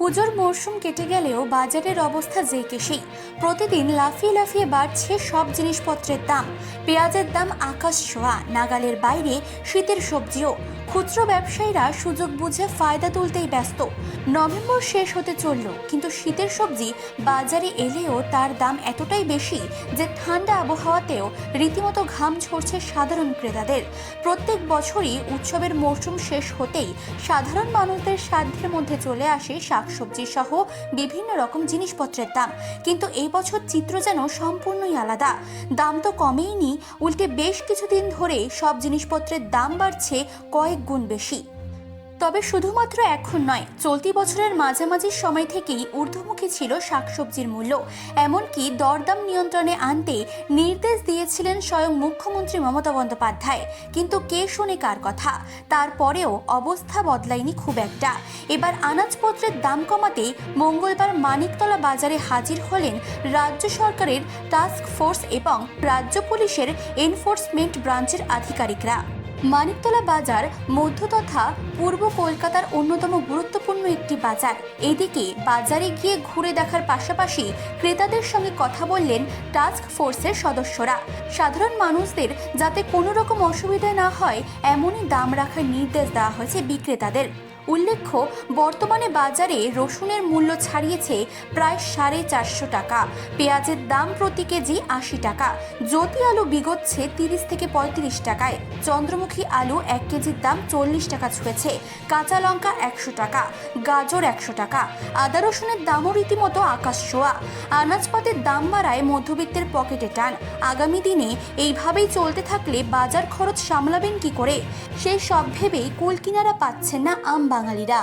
পুজোর মরশুম কেটে গেলেও বাজারের অবস্থা যেই সেই। প্রতিদিন লাফিয়ে লাফিয়ে বাড়ছে সব জিনিসপত্রের দাম। পেঁয়াজের দাম আকাশ ছোঁয়া, নাগালের বাইরে শীতের সবজিও। খুচরো ব্যবসায়ীরা সুযোগ বুঝে ফায়দা তুলতেই ব্যস্ত। নভেম্বর শেষ হতে চলল, কিন্তু শীতের সবজি বাজারে এলেও তার দাম এতটাই বেশি যে ঠান্ডা আবহাওয়াতেও রীতিমতো ঘাম ঝরছে সাধারণ ক্রেতাদের। প্রত্যেক বছরই উৎসবের মরশুম শেষ হতেই সাধারণ মানুষদের সাধ্যের মধ্যে চলে আসে শাকসবজি সহ বিভিন্ন রকম জিনিসপত্রের দাম। কিন্তু এই বছর চিত্র যেন সম্পূর্ণই আলাদা। দাম তো কমেইনি, উল্টে বেশ কিছুদিন ধরে সব জিনিসপত্রের দাম বাড়ছে কয়েক গুণ বেশি। তবে শুধুমাত্র এখন নয়, চলতি বছরের মাঝামাঝি সময় থেকেই ঊর্ধ্বমুখী ছিল শাকসবজির মূল্য। এমনকি দরদাম নিয়ন্ত্রণে আনতে নির্দেশ দিয়েছিলেন স্বয়ং মুখ্যমন্ত্রী মমতা বন্দ্যোপাধ্যায়। কিন্তু কে শোনে কার কথা? তারপরেও অবস্থা বদলায়নি খুব একটা। এবার আনাজপত্রের দাম কমাতে মঙ্গলবার মানিকতলা বাজারে হাজির হলেন রাজ্য সরকারের টাস্ক ফোর্স এবং রাজ্য পুলিশের এনফোর্সমেন্ট ব্রাঞ্চের আধিকারিকরা। মানিকতলা বাজার মধ্য তথা পূর্ব কলকাতার অন্যতম গুরুত্বপূর্ণ একটি বাজার। এদিকে বাজারে গিয়ে ঘুরে দেখার পাশাপাশি ক্রেতাদের সঙ্গে কথা বললেন টাস্ক ফোর্সের সদস্যরা। সাধারণ মানুষদের যাতে কোনো রকম অসুবিধা না হয় এমনই দাম রাখার নির্দেশ দেওয়া হয়েছে বিক্রেতাদের। উল্লেখ্য, বর্তমানে বাজারে রসুনের মূল্য ছাড়িয়েছে প্রায় 450 টাকা, পেঁয়াজের দাম প্রতি কেজি 80 টাকা, জ্যোতি আলু বিগোচ্ছে 30 থেকে 35 টাকায়, চন্দ্রমুখী আলু 1 কেজির দাম 40 টাকা ছুঁয়েছে, কাঁচা লঙ্কা 100 টাকা, গাজর 100 টাকা, আদা রসুনের দামও রীতিমতো আকাশ ছোঁয়া। আনাজপাতের দাম বাড়ায় মধ্যবিত্তের পকেটে টান। আগামী দিনে এইভাবেই চলতে থাকলে বাজার খরচ সামলাবেন কি করে, সেই সব ভেবেই কুল কিনারা পাচ্ছেন না আম বাঙালিরা।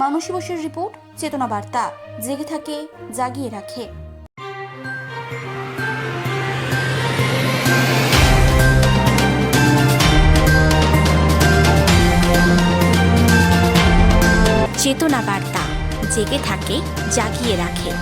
মানসী বসুর রিপোর্ট, চেতনা বার্তা। জেগে থাকে, জাগিয়ে রাখে। চেতনা বার্তা, জেগে থাকে, জাগিয়ে রাখে।